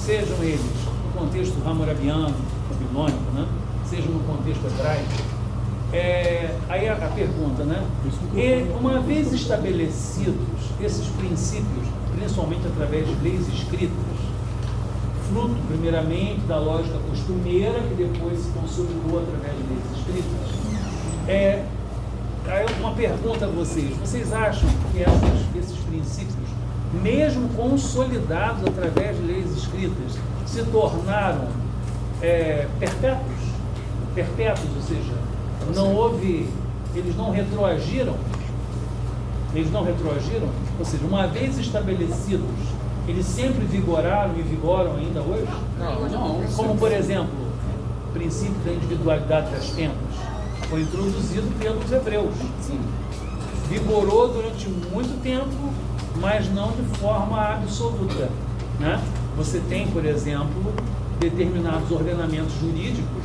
sejam eles no contexto hammurabiano, babilônico, né? Seja no contexto hebraico, aí a pergunta, né? Uma vez estabelecidos esses princípios, principalmente através de leis escritas, fruto, primeiramente, da lógica costumeira, que depois se consolidou através de leis escritas. Aí uma pergunta a vocês: vocês acham que esses princípios, mesmo consolidados através de leis escritas, se tornaram perpétuos, ou seja, não houve, eles não retroagiram? Ou seja, uma vez estabelecidos, eles sempre vigoraram e vigoram ainda hoje? Não. Como, por exemplo, o princípio da individualidade das penas foi introduzido pelos hebreus. Sim. Vigorou durante muito tempo, mas não de forma absoluta, né? Você tem, por exemplo, determinados ordenamentos jurídicos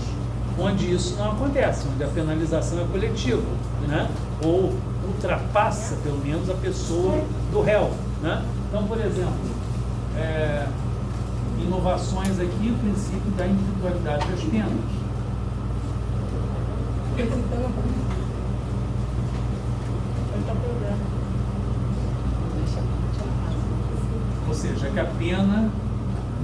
onde isso não acontece, onde a penalização é coletiva, né? Ou ultrapassa, pelo menos, a pessoa do réu, né? Então, por exemplo, inovações aqui, o princípio da individualidade das penas. Ou seja, que a pena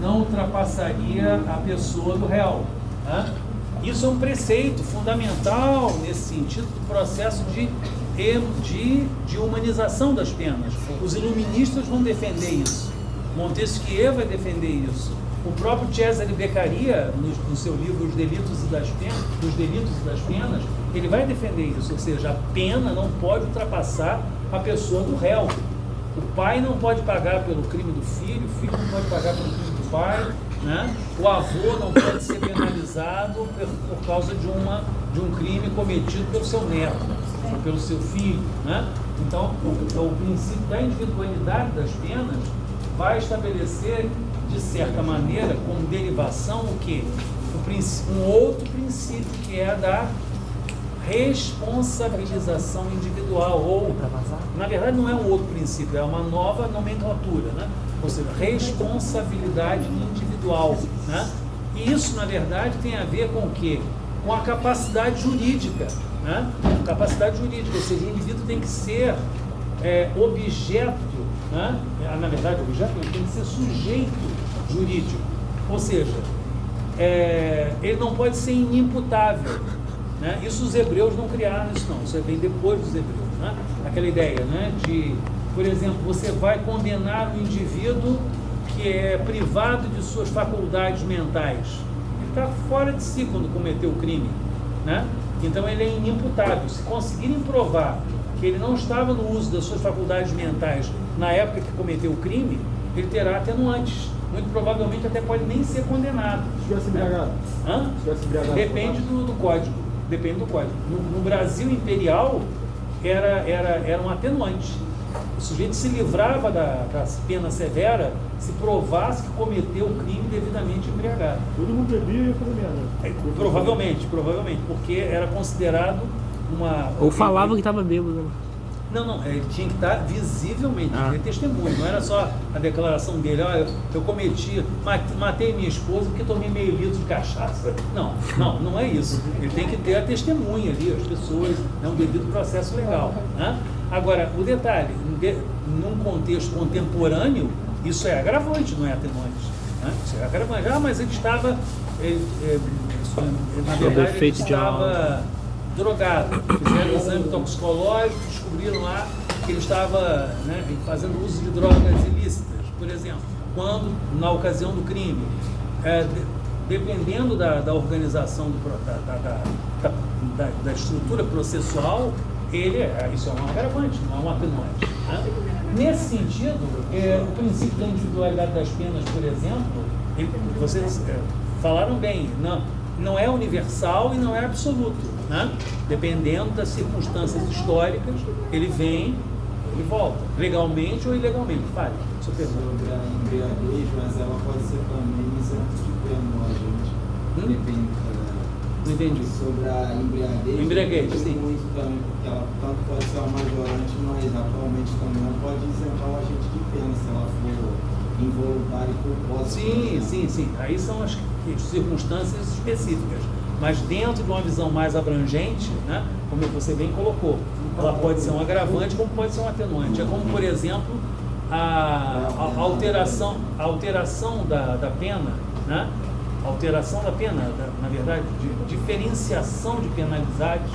não ultrapassaria a pessoa do réu, né? Isso é um preceito fundamental nesse sentido do processo de humanização das penas. Os iluministas vão defender isso. Montesquieu vai defender isso. O próprio Cesare Beccaria, no seu livro Os Delitos e das Penas, ele vai defender isso. Ou seja, a pena não pode ultrapassar a pessoa do réu. O pai não pode pagar pelo crime do filho, o filho não pode pagar pelo crime do pai, né? O avô não pode ser penalizado por causa de um crime cometido pelo seu neto, ou pelo seu filho, né? Então, o princípio da individualidade das penas vai estabelecer, de certa maneira, como derivação, o quê? Um outro princípio, que é a da responsabilização individual, ou, na verdade, não é um outro princípio, é uma nova nomenclatura, né? Ou seja, responsabilidade individual, né? E isso, na verdade, tem a ver com o quê? Com a capacidade jurídica, né? Capacidade jurídica, ou seja, o indivíduo tem que ser objeto, né? Na verdade, objeto ele tem que ser sujeito jurídico, ou seja, ele não pode ser inimputável, né? Isso os hebreus não criaram, isso não, isso vem depois dos hebreus, né? Aquela ideia, né, de, por exemplo, você vai condenar um indivíduo que é privado de suas faculdades mentais. Ele está fora de si quando cometeu o crime, né? Então ele é inimputável. Se conseguirem provar que ele não estava no uso das suas faculdades mentais na época que cometeu o crime, ele terá atenuantes. Muito provavelmente até pode nem ser condenado. Se tivesse embriagado? Se tivesse embriagado? Depende do código. Depende do código. No Brasil imperial era um atenuante. O sujeito se livrava da pena severa se provasse que cometeu o crime devidamente embriagado. Todo mundo bebia e ia fazer merda. Provavelmente, porque era considerado uma... Ou falava que estava bêbado. Não, ele tinha que estar visivelmente, ter testemunho, não era só a declaração dele, eu cometi, matei minha esposa porque tomei meio litro de cachaça. Não é isso. Ele tem que ter a testemunha ali, as pessoas, um devido processo legal, né? Agora, o detalhe, num contexto contemporâneo, isso é agravante, não é atenuante, né? Isso é agravante. Mas ele estava, na verdade, ele estava drogado. Fizeram um exame toxicológico, descobriram lá que ele estava, né, fazendo uso de drogas ilícitas, por exemplo, quando, na ocasião do crime, dependendo da organização da estrutura processual, isso é um agravante, não é um atenuante, né? Nesse sentido, o princípio da individualidade das penas, por exemplo, vocês falaram bem, não é universal e não é absoluto, né? Dependendo das circunstâncias históricas, ele vem, ele volta, legalmente ou ilegalmente. Fale, sua pergunta. Sobre a embriaguez, mas ela pode ser também isenta de pena, gente. Depende. Não entendi. Sobre a embriaguez. Embriaguez, sim. Muito também, porque ela tanto pode ser uma majorante, mas atualmente também ela pode isentar o agente de pena, se ela for involuntário e culposo. Sim. Aí são as circunstâncias específicas. Mas dentro de uma visão mais abrangente, né, como você bem colocou, ela pode ser um agravante como pode ser um atenuante. É como, por exemplo, a alteração da pena, né? Alteração da pena, na verdade, diferenciação de penalidades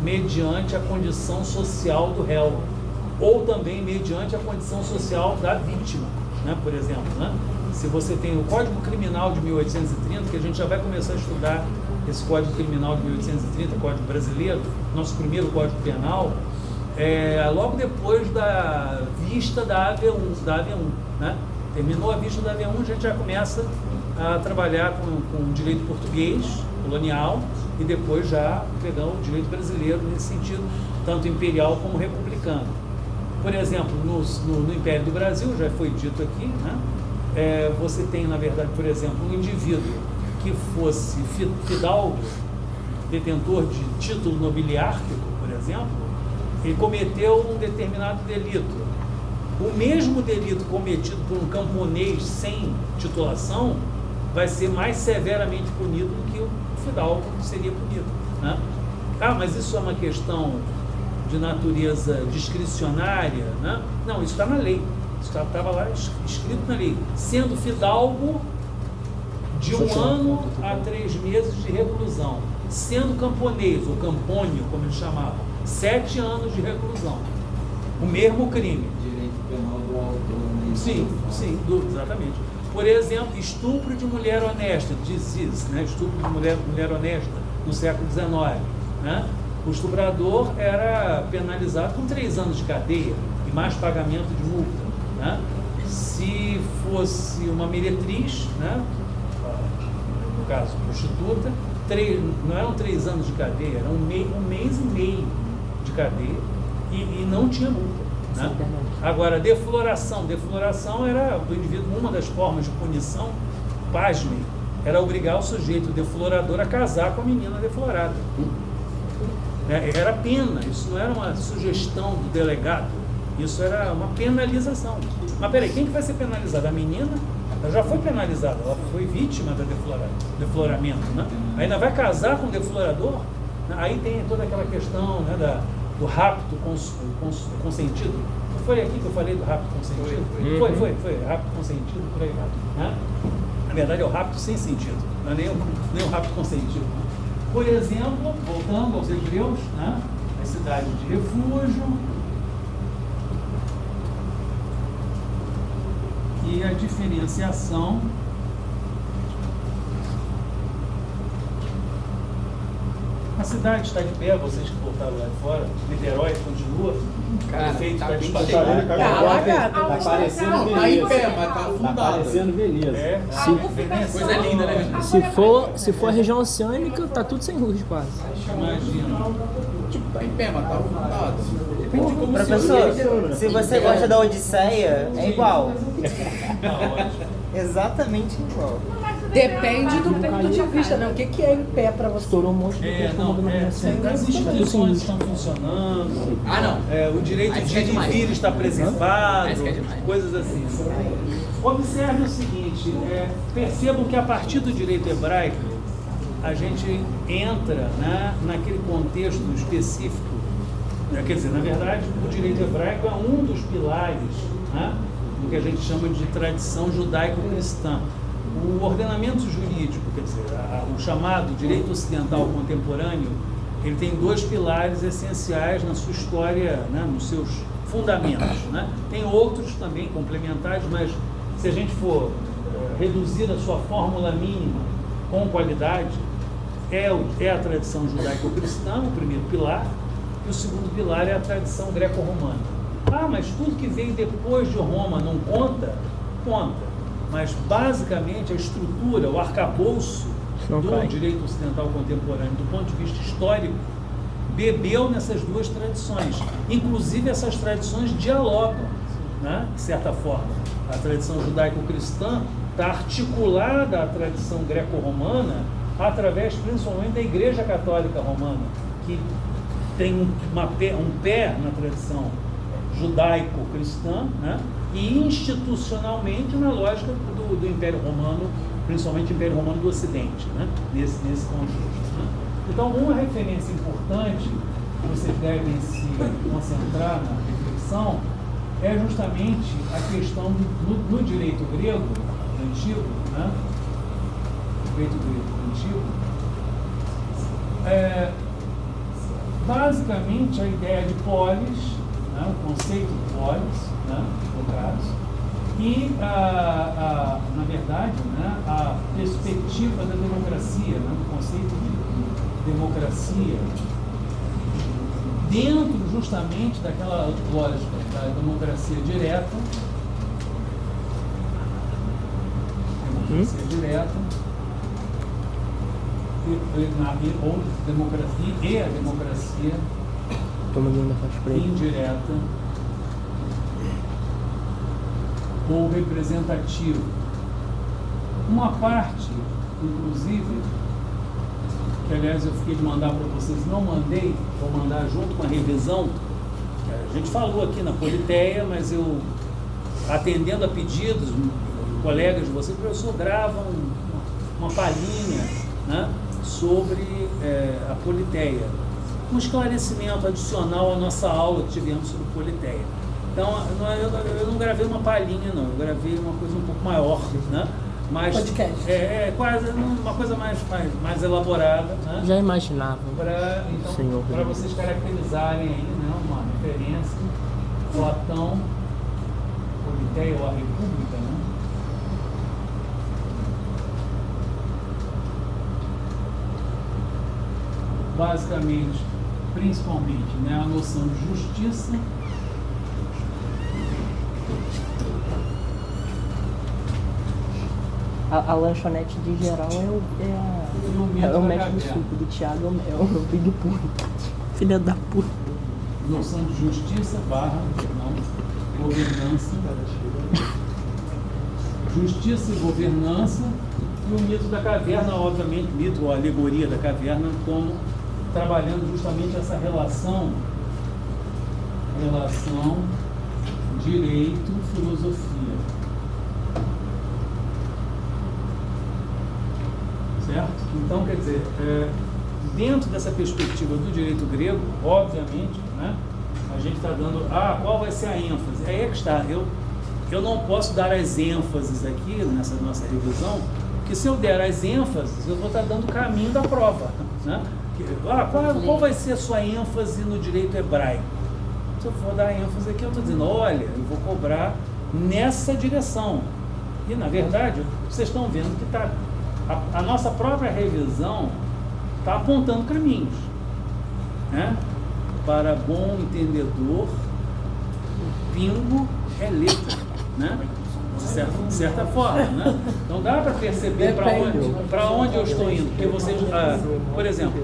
mediante a condição social do réu, ou também mediante a condição social da vítima, né? Por exemplo, né? Se você tem o Código Criminal de 1830, que a gente já vai começar a estudar esse Código Criminal de 1830, Código Brasileiro, nosso primeiro Código Penal, logo depois da vista da AV1, né? Terminou a vista da AV1, a gente já começa a trabalhar com o direito português, colonial, e depois já pegar o direito brasileiro nesse sentido, tanto imperial como republicano. Por exemplo, no Império do Brasil, já foi dito aqui, né? Você tem, na verdade, por exemplo, um indivíduo que fosse fidalgo, detentor de título nobiliárquico, por exemplo, ele cometeu um determinado delito. O mesmo delito cometido por um camponês sem titulação vai ser mais severamente punido do que o fidalgo seria punido, né? Mas isso é uma questão de natureza discricionária, né? Não, isso está na lei. Estava lá escrito na lei, sendo fidalgo de 1 ano a 3 meses de reclusão, sendo camponês, ou campônio, como eles chamavam, 7 anos de reclusão. O mesmo crime. Direito penal do autor, né? Sim, exatamente. Por exemplo, estupro de mulher honesta, né? Estupro de mulher honesta no século XIX, né? O estuprador era penalizado com 3 anos de cadeia e mais pagamento de multa, né? Se fosse uma meretriz, né? No caso, prostituta, não eram 3 anos de cadeia, era um mês e meio de cadeia e não tinha multa, né? Agora, defloração era do indivíduo, uma das formas de punição, pasmem, era obrigar o sujeito deflorador a casar com a menina deflorada. Era pena, isso não era uma sugestão do delegado, isso era uma penalização. Mas peraí, quem que vai ser penalizado? A menina? Ela já foi penalizada, ela foi vítima da defloramento, né? Ainda vai casar com o deflorador? Aí tem toda aquela questão, né, do rapto consentido. Não foi aqui que eu falei do rapto consentido? Foi rapto consentido, por aí, né? Na verdade é o rapto sem sentido, não é nem o rapto consentido, né? Por exemplo, voltando aos hebreus, né, a cidade de refúgio e a diferenciação a cidade está de pé, vocês que voltaram lá de fora, Niterói continua, cara, o prefeito tá está bem disparado. Tá parecendo beleza. Tá em pé, mas tá Tá afundado. parecendo beleza. Coisa linda, né? Se for a região oceânica, tá tudo sem luz quase. Imagina. Tipo, tá em pé, mas tá afundado. Depende de como Professor, se você gosta da Odisseia, é igual. Tá ótimo. Exatamente igual. Depende do ponto de vista, né? O que é em pé para você? Estourou um monte de As instituições estão funcionando. Ah, não. O direito Aí de fica ir e demais. vir está preservado, Aí fica demais. coisas assim. Observe o seguinte, percebam que a partir do direito hebraico, a gente entra, né, naquele contexto específico, quer dizer, na verdade, o direito hebraico é um dos pilares, né, do que a gente chama de tradição judaico-cristã. O ordenamento jurídico, quer dizer, o chamado direito ocidental contemporâneo, ele tem 2 pilares essenciais na sua história, né, nos seus fundamentos, né? Tem outros também complementares, mas se a gente for reduzir a sua fórmula mínima com qualidade, é a tradição judaico-cristã, o primeiro pilar, e o segundo pilar é a tradição greco-romana. Mas tudo que veio depois de Roma não conta? Conta. Mas, basicamente, a estrutura, o arcabouço do direito ocidental contemporâneo, do ponto de vista histórico, bebeu nessas 2 tradições. Inclusive, essas tradições dialogam, né, de certa forma. A tradição judaico-cristã está articulada à tradição greco-romana através, principalmente, da Igreja Católica Romana, que tem um pé na tradição judaico-cristã, né? e institucionalmente na lógica do Império Romano, principalmente o Império Romano do Ocidente, né? nesse contexto. Né? Então, uma referência importante que vocês devem se concentrar na reflexão é justamente a questão no direito grego antigo, né? Direito grego antigo, basicamente a ideia de polis, né? O conceito de polis, né? No caso, e na verdade, né? A perspectiva da democracia, né? O conceito de democracia dentro justamente daquela lógica da democracia direta, ou democracia e a democracia indireta ou representativa. Uma parte, inclusive, que aliás eu fiquei de mandar para vocês, não mandei, vou mandar junto com a revisão, que a gente falou aqui na Politeia, mas eu, atendendo a pedidos, colegas de vocês, o professor grava uma palhinha, né, sobre a Politeia, um esclarecimento adicional à nossa aula que tivemos sobre Politeia. Então, eu não gravei uma palhinha, não, eu gravei uma coisa um pouco maior, né? Mas podcast. Quase uma coisa mais elaborada, né? Já imaginava. Para vocês caracterizarem aí, né, uma referência, Platão, Politeia ou a República, né? Basicamente, principalmente, né, a noção de justiça, A lanchonete de geral é o mestre do suco, do Thiago é o Big Pun. Filha da puta. Noção de justiça não, governança. Justiça e governança. E o mito da caverna, obviamente, mito ou alegoria da caverna, como trabalhando justamente essa relação direito, filosofia. Certo? Então, quer dizer, dentro dessa perspectiva do direito grego, obviamente, né, a gente está dando, qual vai ser a ênfase? Aí é que está, eu não posso dar as ênfases aqui nessa nossa revisão, porque se eu der as ênfases, eu vou estar dando o caminho da prova, né? Qual vai ser a sua ênfase no direito hebraico? Se eu for dar ênfase aqui, eu estou dizendo, olha, eu vou cobrar nessa direção. E, na verdade, vocês estão vendo que está... A nossa própria revisão está apontando caminhos, né? Para bom entendedor, pingo é letra, né? De certa forma, né? Então dá para perceber para onde eu estou indo. Porque vocês, por exemplo,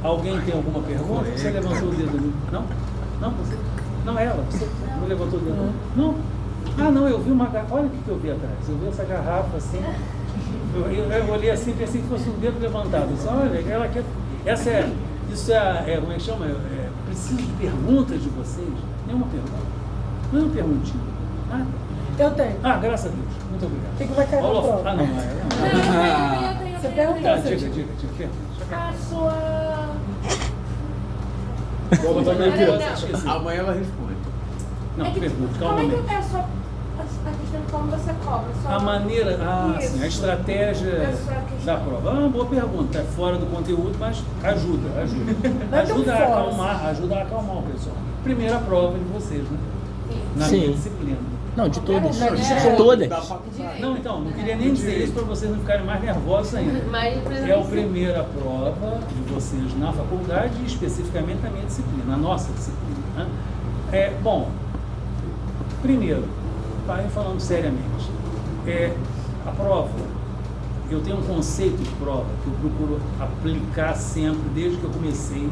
alguém tem alguma pergunta? Você levantou o dedo? Não? Não, você? Não, ela. Você não levantou o dedo? Não? Não, eu vi uma garrafa. Olha o que eu vi atrás. Eu vi essa garrafa assim. Eu olhei assim, pensei que fosse um dedo levantado. Disse, olha, ela quer. Isso como é que chama? Preciso de perguntas de vocês. Nenhuma pergunta. Nenhuma perguntinha. Nada. Eu tenho. Graças a Deus. Muito obrigado. O que vai cair na prova? Não. Você perguntou. Diga. A sua... Amanhã ela responde. Não, pergunta, calma. Como é que é a sua... A questão de como você cobra? A maneira, sim, a estratégia da prova. Uma boa pergunta, é fora do conteúdo, mas ajuda. Ajuda a acalmar o pessoal. Primeira prova de vocês, né? Na minha disciplina. Não, de todas. De todas. Não, então, não queria nem dizer isso para vocês não ficarem mais nervosos ainda. É a primeira prova de vocês na faculdade e especificamente na minha disciplina, na nossa disciplina. Né? Bom, primeiro, falando seriamente, a prova, eu tenho um conceito de prova que eu procuro aplicar sempre, desde que eu comecei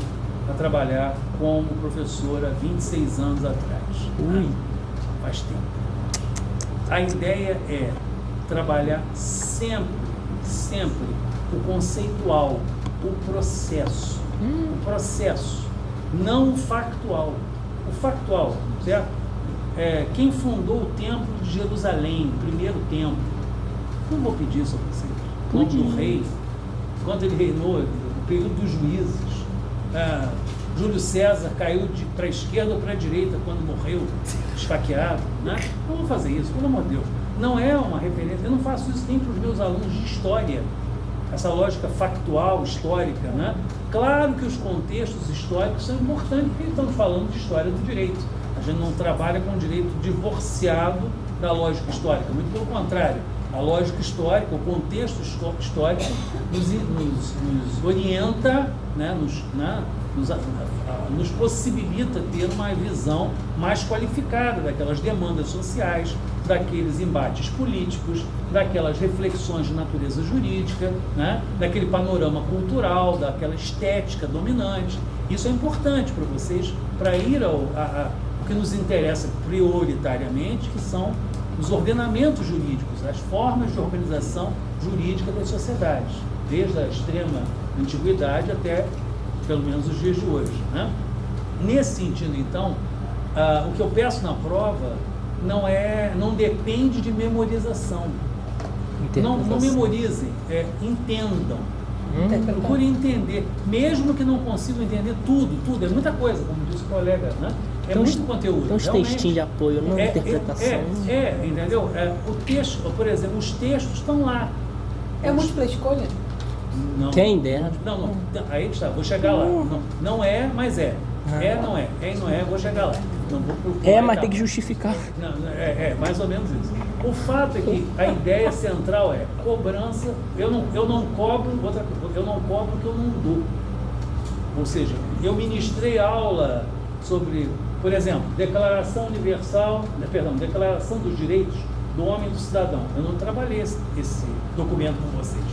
a trabalhar como professor há 26 anos atrás. Faz tempo. A ideia é trabalhar sempre o conceitual, o processo, não o factual. O factual, certo? quem fundou o Templo de Jerusalém, o primeiro templo. Não vou pedir isso a vocês. O nome do rei, quando ele reinou, no período dos juízes. Júlio César caiu para a esquerda ou para a direita quando morreu, esfaqueado. Né? Não vou fazer isso, pelo amor de Deus. Não é uma referência, eu não faço isso nem para os meus alunos de história. Essa lógica factual, histórica, né? Claro que os contextos históricos são importantes, porque estamos falando de história do direito. A gente não trabalha com o direito divorciado da lógica histórica, muito pelo contrário. A lógica histórica, o contexto histórico nos orienta, né? Nos possibilita ter uma visão mais qualificada daquelas demandas sociais, daqueles embates políticos, daquelas reflexões de natureza jurídica, né? Daquele panorama cultural, daquela estética dominante. Isso é importante para vocês, para ir ao que nos interessa prioritariamente, que são os ordenamentos jurídicos, as formas de organização jurídica das sociedades, desde a extrema antiguidade até, pelo menos, os dias de hoje, né? Nesse sentido, então, o que eu peço na prova não depende de memorização. Não memorizem, entendam. Procurem entender, mesmo que não consigam entender tudo, é muita coisa, como disse o colega, né? Muito conteúdo. Tem uns textinhos de apoio, não interpretação. Entendeu? O texto, por exemplo, os textos estão lá. É múltipla escolha? Não. Quem dera. Não, aí está, vou chegar lá. Não é, mas é. Não é. É e não é, vou chegar lá. Não vou procurar, mas tem que justificar. Mais ou menos isso. O fato é que a ideia central é cobrança. Eu não cobro o que eu não dou. Ou seja, eu ministrei aula sobre, por exemplo, Declaração dos Direitos do Homem e do Cidadão. Eu não trabalhei esse documento com vocês.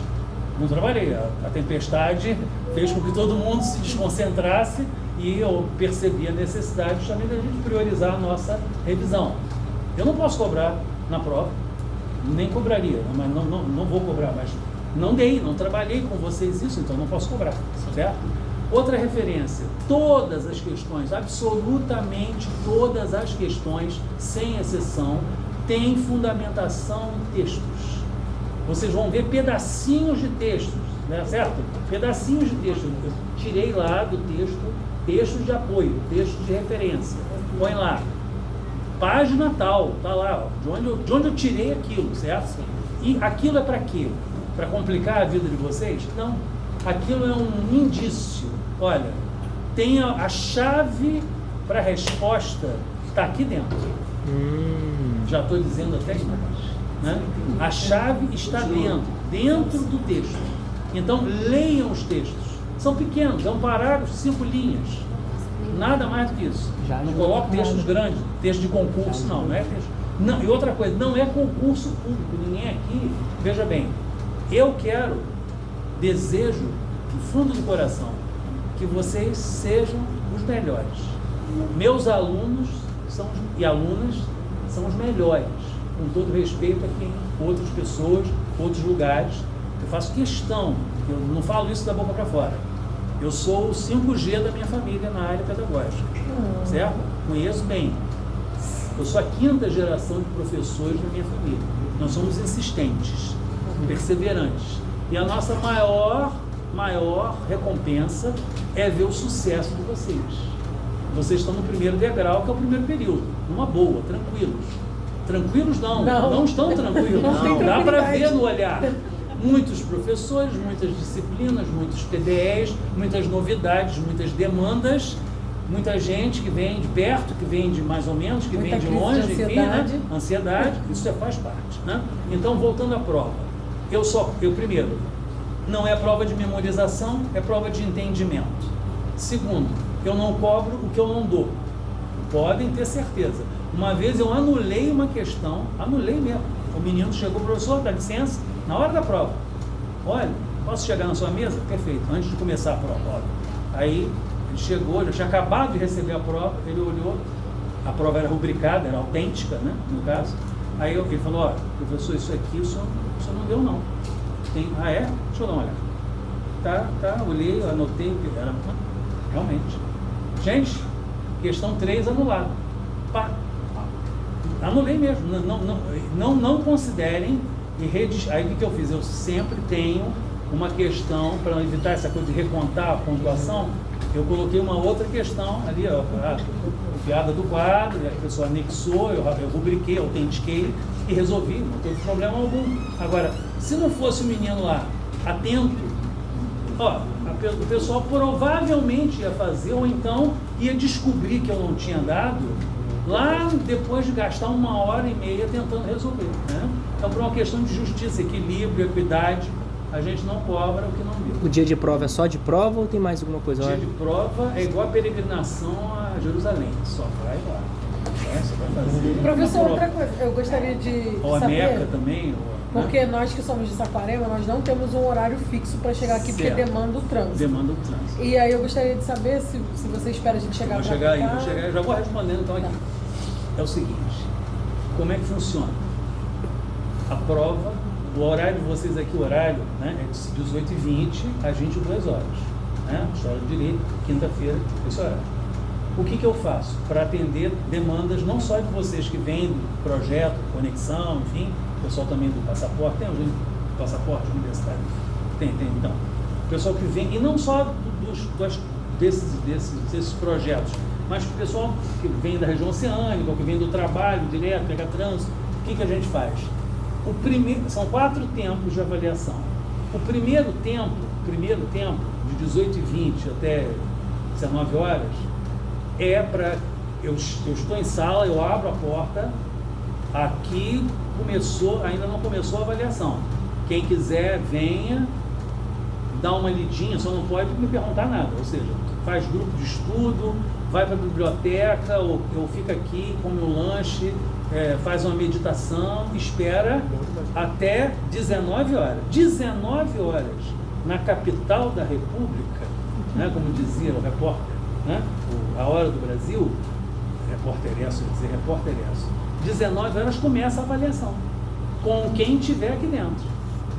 Não trabalhei. A tempestade fez com que todo mundo se desconcentrasse e eu percebi a necessidade justamente da gente priorizar a nossa revisão. Eu não posso cobrar na prova, nem cobraria, mas não vou cobrar, mas não trabalhei com vocês isso, então não posso cobrar, certo? Outra referência, todas as questões, absolutamente todas as questões, sem exceção, têm fundamentação em textos. Vocês vão ver pedacinhos de textos, né, certo? Pedacinhos de texto. Eu tirei lá do texto textos de apoio, textos de referência. Põe lá. Página tal, tá lá, ó, de onde eu tirei aquilo, certo? E aquilo é para quê? Para complicar a vida de vocês? Não. Aquilo é um indício. Olha, tem a chave para a resposta, está aqui dentro. Já estou dizendo até demais. Né? A chave está dentro do texto. Então, leiam os textos. São pequenos, é um parágrafo, 5 linhas. Nada mais do que isso. Não coloco textos grandes, texto de concurso, não é texto. Não, e outra coisa, não é concurso público. Ninguém aqui, veja bem, eu desejo, do fundo do coração, que vocês sejam os melhores. Meus alunos e alunas são os melhores, com todo respeito a quem outras pessoas, outros lugares. Eu faço questão, eu não falo isso da boca para fora. Eu sou o 5G da minha família na área pedagógica, certo? Conheço bem. Eu sou a 5ª geração de professores da minha família. Nós somos insistentes, perseverantes. E a nossa maior recompensa é ver o sucesso de vocês. Vocês estão no primeiro degrau, que é o primeiro período. Numa boa, tranquilos. Tranquilos não estão tranquilos. Não. Dá para ver no olhar. Muitos professores, muitas disciplinas, muitos PDEs, muitas novidades, muitas demandas, muita gente que vem de perto, que vem de mais ou menos, que vem de longe, enfim, né? Ansiedade, isso faz parte. Né? Então, voltando à prova, eu primeiro, não é prova de memorização, é prova de entendimento. Segundo, eu não cobro o que eu não dou. Podem ter certeza. Uma vez eu anulei uma questão, anulei mesmo. O menino chegou, professor, dá licença, na hora da prova. Olha, posso chegar na sua mesa? Perfeito, antes de começar a prova. Olha. Aí ele chegou, já tinha acabado de receber a prova, ele olhou, a prova era rubricada, era autêntica, né, no caso. Aí ele falou, olha, professor, isso aqui o senhor não deu não. Deixa eu dar uma olhada. Tá, olhei, anotei, realmente. Gente, questão 3 anulada. Pá. Anulei mesmo. Não considerem e aí o que eu fiz? Eu sempre tenho uma questão, para evitar essa coisa de recontar a pontuação, eu coloquei uma outra questão ali, ó, a piada do quadro, a pessoa anexou, eu rubriquei, autentiquei e resolvi, não teve problema algum. Agora, se não fosse o menino lá atento, ó, o pessoal provavelmente ia fazer, ou então ia descobrir que eu não tinha dado, lá depois de gastar 1h30 tentando resolver, né? Então, por uma questão de justiça, equilíbrio, equidade, a gente não cobra o que não deu. O dia de prova é só de prova ou tem mais alguma coisa? O dia de prova é igual a peregrinação a Jerusalém, só vai lá. Você vai fazer. Professor, outra coisa, eu gostaria de ou a saber, Meca também. porque nós que somos de Saquarema, nós não temos um horário fixo para chegar aqui, certo. Porque demanda o trânsito. Demanda o trânsito. E aí eu gostaria de saber se você espera a gente chegar Vou para chegar aí, cá. vou chegar, eu já vou respondendo então aqui. É o seguinte, como é que funciona? A prova, o horário de vocês aqui, o horário, né, é de 18h20 às 22 horas. Né? História de Direito, quinta-feira, esse horário. O que eu faço? Para atender demandas não só de vocês que vêm do projeto, conexão, enfim, o pessoal também do passaporte, tem o passaporte universitário? Tem, então. O pessoal que vem, e não só desses projetos, mas o pessoal que vem da região oceânica, ou que vem do trabalho direto, pega trânsito, o que a gente faz? São 4 tempos de avaliação. O primeiro tempo, de 18h20 até 19 horas, é para... Eu estou em sala, eu abro a porta, aqui ainda não começou a avaliação. Quem quiser, venha, dá uma lidinha, só não pode me perguntar nada, ou seja, faz grupo de estudo, vai para a biblioteca, ou fica aqui, come um lanche, faz uma meditação, espera até 19 horas. 19 horas na capital da República, né, como dizia o repórter, né, A Hora do Brasil, repórter 19 horas começa a avaliação, com quem tiver aqui dentro.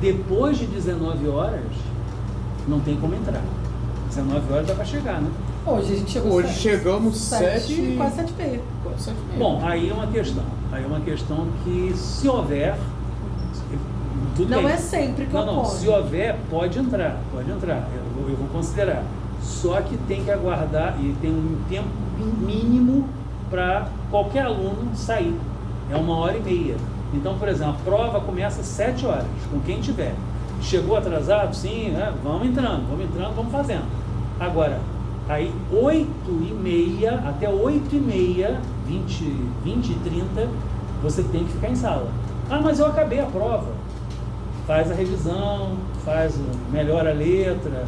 Depois de 19 horas, não tem como entrar. 19 horas dá para chegar, né? Hoje a gente chegou. Hoje chegamos 7, quase 7h30. Bom, aí é uma questão que, se houver, tudo não bem. é sempre que não, se houver, pode entrar, eu vou considerar. Só que tem que aguardar e tem um tempo mínimo para qualquer aluno sair. É 1h30. Então, por exemplo, a prova começa às 7 horas, com quem tiver. Chegou atrasado? Sim, né? Vamos entrando, vamos fazendo. Agora, aí 8h30 até 8h30, 20h30, você tem que ficar em sala. Ah, mas eu acabei a prova. Faz a revisão, melhora a letra,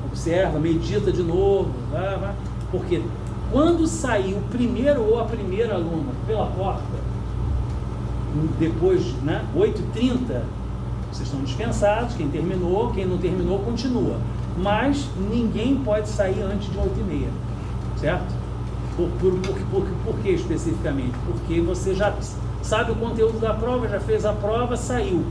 observa, medita de novo, vai. Porque quando sair o primeiro ou a primeira aluna pela porta, depois, né, 8h30, vocês estão dispensados, quem terminou, quem não terminou, continua. Mas ninguém pode sair antes de 8h30, certo? Por que especificamente? Porque você já sabe o conteúdo da prova, já fez a prova, saiu.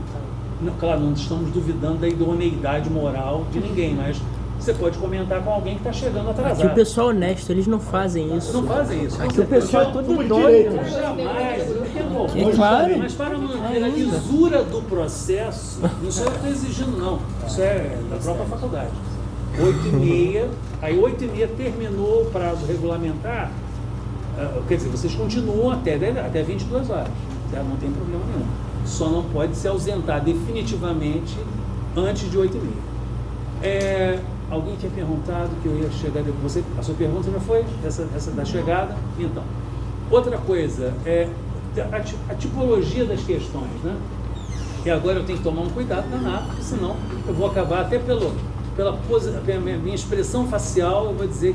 Claro, não estamos duvidando da idoneidade moral de ninguém, mas você pode comentar com alguém que está chegando atrasado. Aqui o pessoal honesto, eles não fazem isso. Não fazem isso. Aqui o pessoal é tudo doido. Jamais. É claro. Mas para manter a lisura do processo, não sou eu que estou exigindo, não. Isso é da própria faculdade. 8h30, aí 8h30 terminou o prazo regulamentar, quer dizer, vocês continuam até 22 horas, certo? Não tem problema nenhum. Só não pode se ausentar definitivamente antes de 8h30. Alguém tinha perguntado que eu ia chegar depois. A sua pergunta já foi? Essa da chegada? Então, outra coisa, a tipologia das questões, né? E agora eu tenho que tomar um cuidado danado, porque senão eu vou acabar até pela minha expressão facial, eu vou dizer o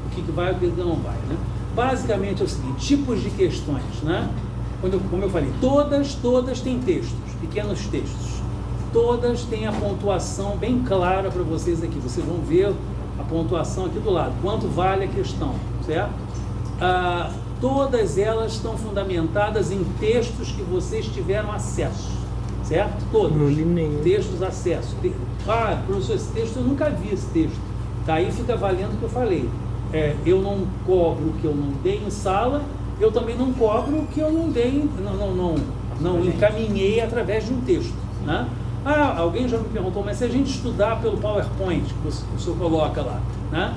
que vai e o que não vai, né? Basicamente é o seguinte, tipos de questões, né? Como eu falei, todas têm textos, pequenos textos. Todas têm a pontuação bem clara para vocês aqui. Vocês vão ver a pontuação aqui do lado. Quanto vale a questão, certo? Todas elas estão fundamentadas em textos que vocês tiveram acesso, certo? Todos. Não li nenhum. Textos, acesso. Professor, esse texto eu nunca vi esse texto. Daí fica valendo o que eu falei. Eu não cobro o que eu não dei em sala eu também não cobro o que eu não dei, não encaminhei através de um texto, né? Alguém já me perguntou, mas se a gente estudar pelo PowerPoint, que o senhor coloca lá, né?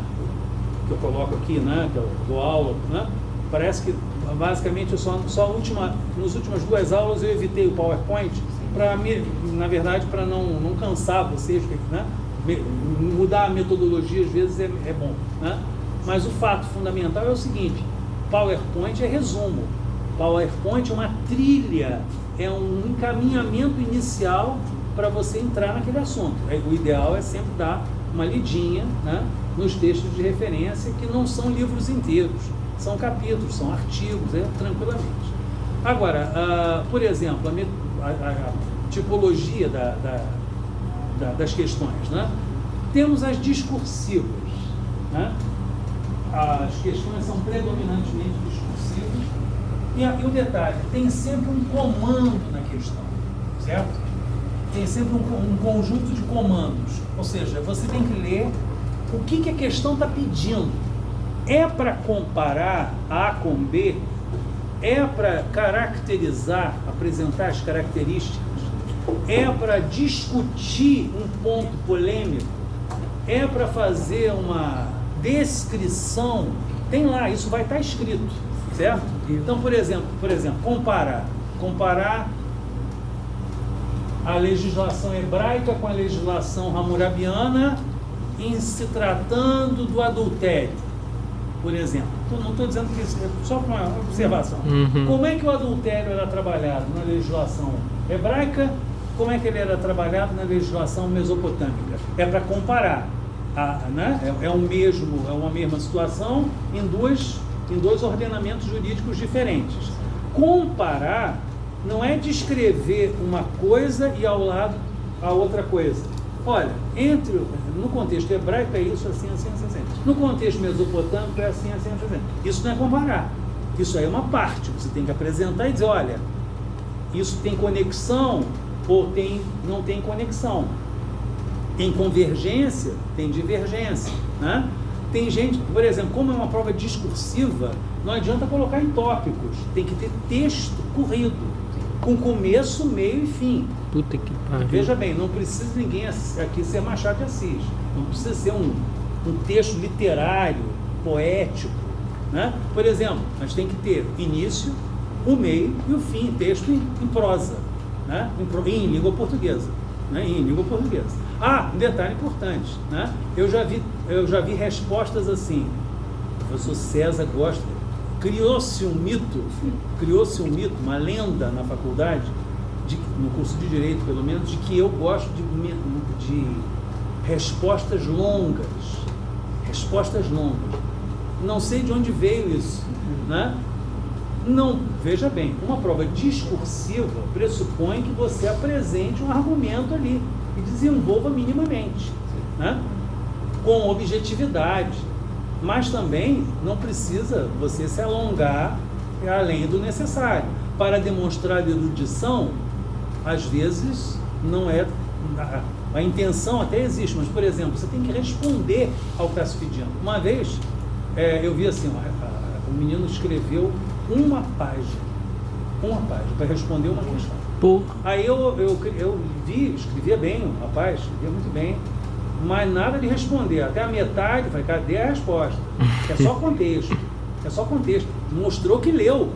Que eu coloco aqui, né? Que eu dou aula, né? Parece que basicamente nas últimas 2 aulas eu evitei o PowerPoint na verdade, para não cansar vocês, né? Mudar a metodologia às vezes é bom, né? Mas o fato fundamental é o seguinte: PowerPoint é resumo, PowerPoint é uma trilha, é um encaminhamento inicial para você entrar naquele assunto. O ideal é sempre dar uma lidinha, né, nos textos de referência, que não são livros inteiros, são capítulos, são artigos, tranquilamente. Agora, por exemplo, a tipologia das questões, né? Temos as discursivas, né? As questões são predominantemente discursivas e o detalhe, tem sempre um comando na questão, certo? Tem sempre um conjunto de comandos, ou seja, você tem que ler o que a questão está pedindo. É para comparar A com B? É para caracterizar, apresentar as características? É para discutir um ponto polêmico? É para fazer uma descrição? Tem lá, isso vai estar escrito, certo? Então, por exemplo, comparar a legislação hebraica com a legislação hammurabiana em se tratando do adultério, por exemplo. Não estou dizendo que isso é só uma observação. Como é que o adultério era trabalhado na legislação hebraica? Como é que ele era trabalhado na legislação mesopotâmica? É para comparar, né? É uma mesma situação em dois ordenamentos jurídicos diferentes. Comparar não é descrever uma coisa e ao lado a outra coisa. Olha, no contexto hebraico é isso, assim. No contexto mesopotâmico é assim. Isso não é comparar. Isso aí é uma parte. Você tem que apresentar e dizer, olha, isso tem conexão ou não tem conexão. Tem convergência, tem divergência, né? Tem gente, por exemplo, como é uma prova discursiva, não adianta colocar em tópicos. Tem que ter texto corrido, com começo, meio e fim. Puta que pariu. Veja bem, não precisa ninguém aqui ser Machado de Assis. Não precisa ser um texto literário, poético, né? Por exemplo, mas tem que ter início, o meio e o fim, texto em prosa, né? Em língua portuguesa, né? Em língua portuguesa. Um detalhe importante, né? Eu já vi respostas assim. O professor César gosta. Criou-se um mito, uma lenda na faculdade, no curso de Direito pelo menos, de que eu gosto de respostas longas. Não sei de onde veio isso, né? Não, veja bem, uma prova discursiva pressupõe que você apresente um argumento ali e desenvolva minimamente, né? Com objetividade. Mas também não precisa você se alongar além do necessário. Para demonstrar erudição, às vezes não é... A intenção até existe, mas, por exemplo, você tem que responder ao que está se pedindo. Uma vez, eu vi assim, o menino escreveu uma página para responder uma questão. Porra. Aí eu vi, escrevia bem, o rapaz, escrevia muito bem, mas nada de responder. Até a metade, falei, cadê a resposta? É só contexto. Mostrou que leu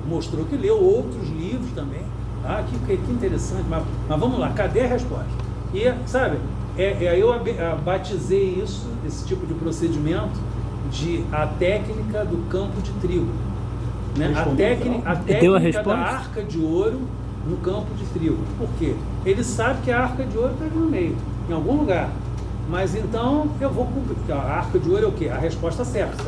outros livros também. Que interessante, mas vamos lá, cadê a resposta? E, sabe, aí eu batizei esse tipo de procedimento de a técnica do campo de trigo. Né? A técnica da arca de ouro no campo de trigo. Por quê? Ele sabe que a arca de ouro está ali no meio, em algum lugar. Mas então eu vou cumprir. A arca de ouro é o quê? A resposta certa.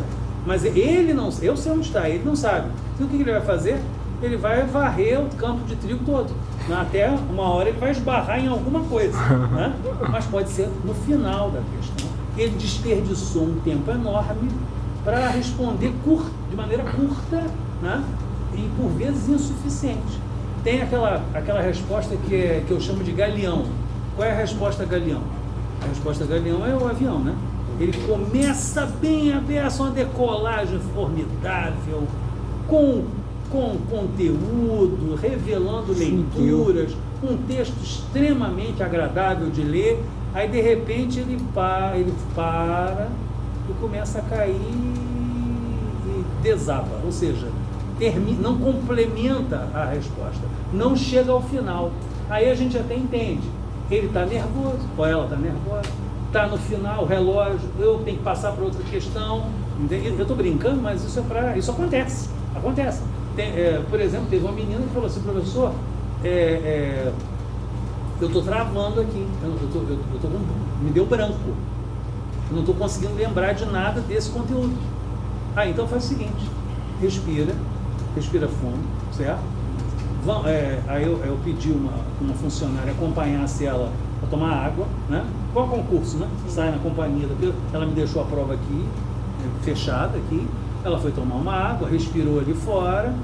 Mas ele não, eu sei onde está, ele não sabe. Então o que ele vai fazer? Ele vai varrer o campo de trigo todo. Até uma hora ele vai esbarrar em alguma coisa, né? Mas pode ser no final da questão. Ele desperdiçou um tempo enorme para responder de maneira curta, né? E por vezes insuficiente. Tem aquela resposta que eu chamo de galeão. Qual é a resposta galeão? A resposta galeão é o avião, né? Ele começa bem a beça, uma decolagem formidável, com com conteúdo, revelando leituras, um texto extremamente agradável de ler, aí de repente ele para e começa a cair e desaba, ou seja, não complementa a resposta, não chega ao final. Aí a gente até entende, ele está nervoso, ou ela está nervosa, está no final, o relógio, eu tenho que passar para outra questão. Eu estou brincando, mas isso acontece. Por exemplo, teve uma menina que falou assim: professor, eu estou travando aqui, me deu branco, eu não estou conseguindo lembrar de nada desse conteúdo. Então faz o seguinte, respira fundo, certo? Aí eu pedi uma funcionária acompanhasse ela para tomar água, né? Qual concurso, né? Sai na companhia, ela me deixou a prova aqui, fechada aqui, ela foi tomar uma água, respirou ali fora,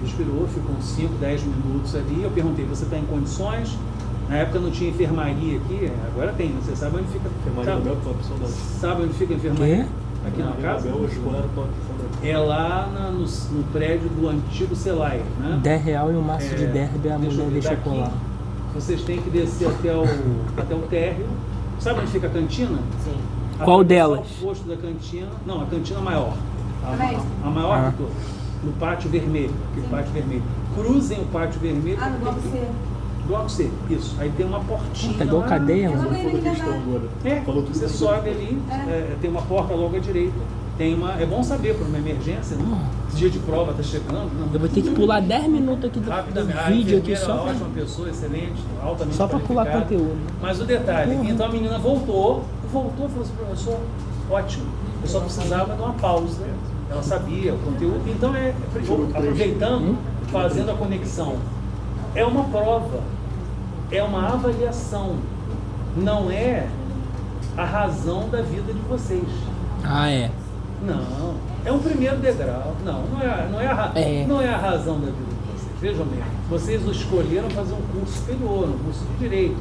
ficou uns 5, 10 minutos ali, eu perguntei, você está em condições? Na época não tinha enfermaria aqui, agora tem, você sabe onde fica? Sabe onde fica a enfermaria? Aqui na casa? É lá no prédio do antigo Celaya, né? R$10 e um maço de derby a mulher deixa colar. Vocês têm que descer até o térreo. Sabe onde fica a cantina? Sim. Qual delas? O posto da cantina. Não, a cantina maior. A maior de todas. No pátio vermelho. Aquele pátio vermelho. Cruzem o pátio vermelho. No bloco C. Bloco C, isso. Aí tem uma portinha. Pegou lá. cadeia, mano. Você sobe ali, tem uma porta logo à direita. É bom saber para uma emergência, né? Dia de prova está chegando. Não. Eu vou ter que pular 10 minutos aqui do vídeo aqui só pra... ótima pessoa, excelente, altamente só para pular conteúdo. Mas o detalhe, então a menina voltou e falou assim: professor, ótimo, eu só precisava de uma pausa. Ela sabia o conteúdo, então aproveitando, fazendo a conexão. É uma prova, é uma avaliação, não é a razão da vida de vocês. Não, é um primeiro degrau. Não é a razão da vida de vocês. Vejam bem, vocês escolheram fazer um curso superior, um curso de direito.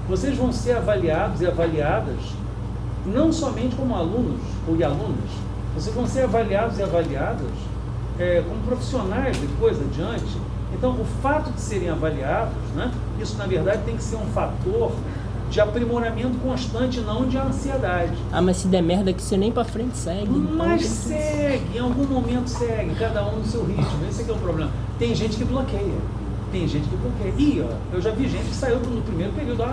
Vocês vão ser avaliados e avaliadas não somente como alunos ou alunas, vocês vão ser avaliados e avaliadas como profissionais depois adiante. Então, o fato de serem avaliados, né, isso na verdade tem que ser um fator de aprimoramento constante, não de ansiedade. Mas se der merda que você nem pra frente segue. Mas segue, em algum momento segue, cada um no seu ritmo. Esse aqui é o problema. Tem gente que bloqueia. E eu já vi gente que saiu no primeiro período.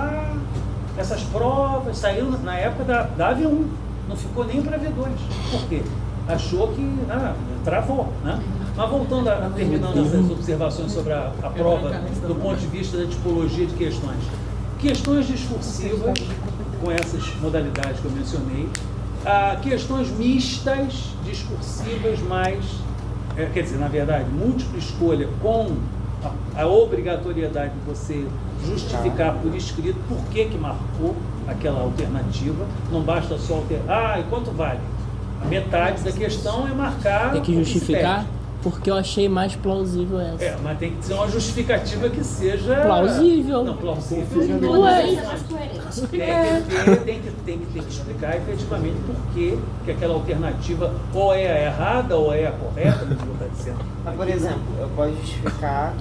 Essas provas saíram na época da AV1, não ficou nem para V2. Por quê? Achou que travou, né? Mas voltando terminando essas observações sobre a prova do ponto de vista da tipologia de questões. Questões discursivas, com essas modalidades que eu mencionei, questões mistas, discursivas, mais, quer dizer, na verdade, múltipla escolha com a obrigatoriedade de você justificar por escrito por que marcou aquela alternativa, não basta só alterar, e quanto vale? A metade da questão é marcar... Tem que justificar? Porque eu achei mais plausível essa. Mas tem que ser uma justificativa que seja... Plausível. Não, plausível. Tem que explicar efetivamente por que aquela alternativa ou é a errada ou é a correta, como você está dizendo. Mas, por exemplo, eu posso justificar,